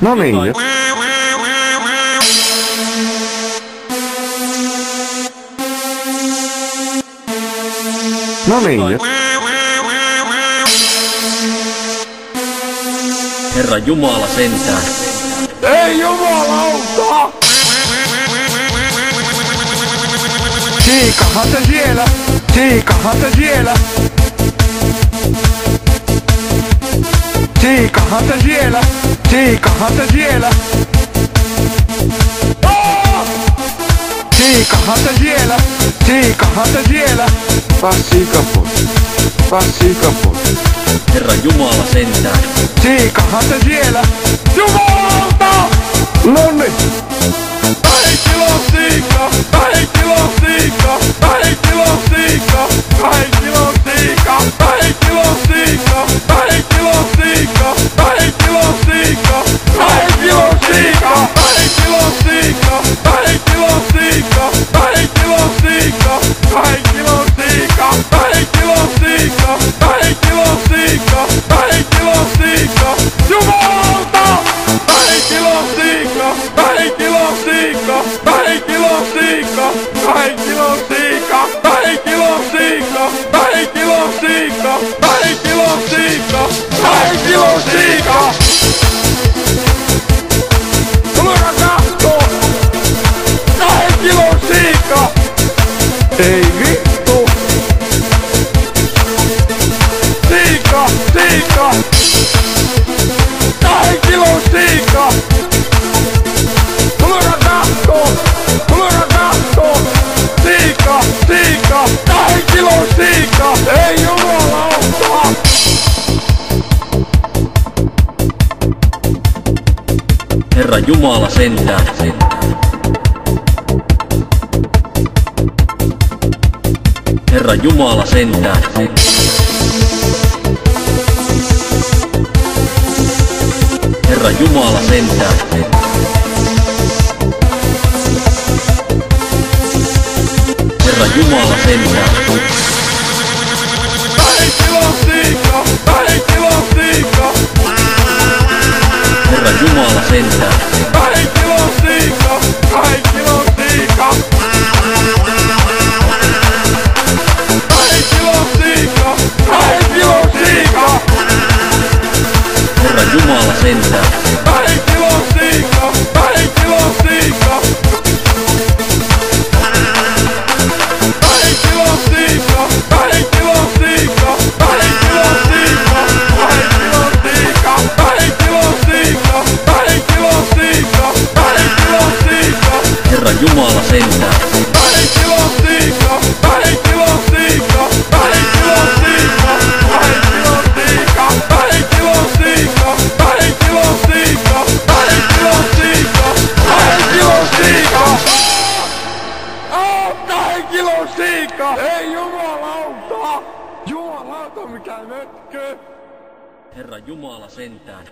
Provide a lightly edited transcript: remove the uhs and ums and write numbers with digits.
No niin. No niin. Herra Jumala sentään. Ei jumalauta! Siikahan se siellä! Siikahan se siellä! Siikahan se siellä! Siikahan se siellä! Siikahan se siellä! Siikahan se siellä! Taas siika pois! Taas siika pois! Herra Jumala sentään. Siikahan se siellä! Jumalauta! Nonni! 2 kiloa siika! 2 kiloa siika! 2 kiloa siika! 2 kiloa siika! 2 kiloa siika! 2 kiloa siika! 2 kiloa siika! 2 kiloa siika! 2 kiloa siika! 2 kiloa siika! 2 kiloa siika! 2 kiloa siika! 2 kiloa siika! 2 kiloa siika! 2 kiloa siika! Jumalauta! 2 kiloa siika! 2 kiloa siika! 2 kiloa siika! 2 kiloa siika! 2 kiloa siika! 2 kiloa siika! 2 kiloa siika! 2 kiloa siika! Tulkaa kahtoo! 2 kiloa siika! Ei vittu! Siika! Siika! 2 kiloa siika! Tulkaa kahtoo! Tulkaa kahtoo! Siika! Siika! 2 kiloa siika! Ei jumalauta! Herra Jumala sentään. Herra Jumala sentään. Herra Jumala sentään. Herra Jumala sentään. 2 kiloa siika! 2 kiloa siika! Herra Jumala sentään. 2 kiloa siika! 2 kiloa siika! 2 kiloa siika! 2 kiloa siika! Herra Jumala sentään. 2 kiloa siika! 2 kiloa siika! 2 kiloa siika! 2 kiloa siika! 2 kiloa siika! 2 kiloa siika! 2 kiloa siika! 2 kiloa siika! 2 kiloa siika! Herra Jumala sentään. 2 kiloa siika! 2 kiloa siika! 2 kiloa siika! 2 kiloa siika! 2 kiloa siika! 2 kiloa siika! 2 kiloa siika! 2 kiloa siika! 2 kiloa siika! Ei jumalauta! Jumalauta mikä mötkö! Herra Jumala sentään.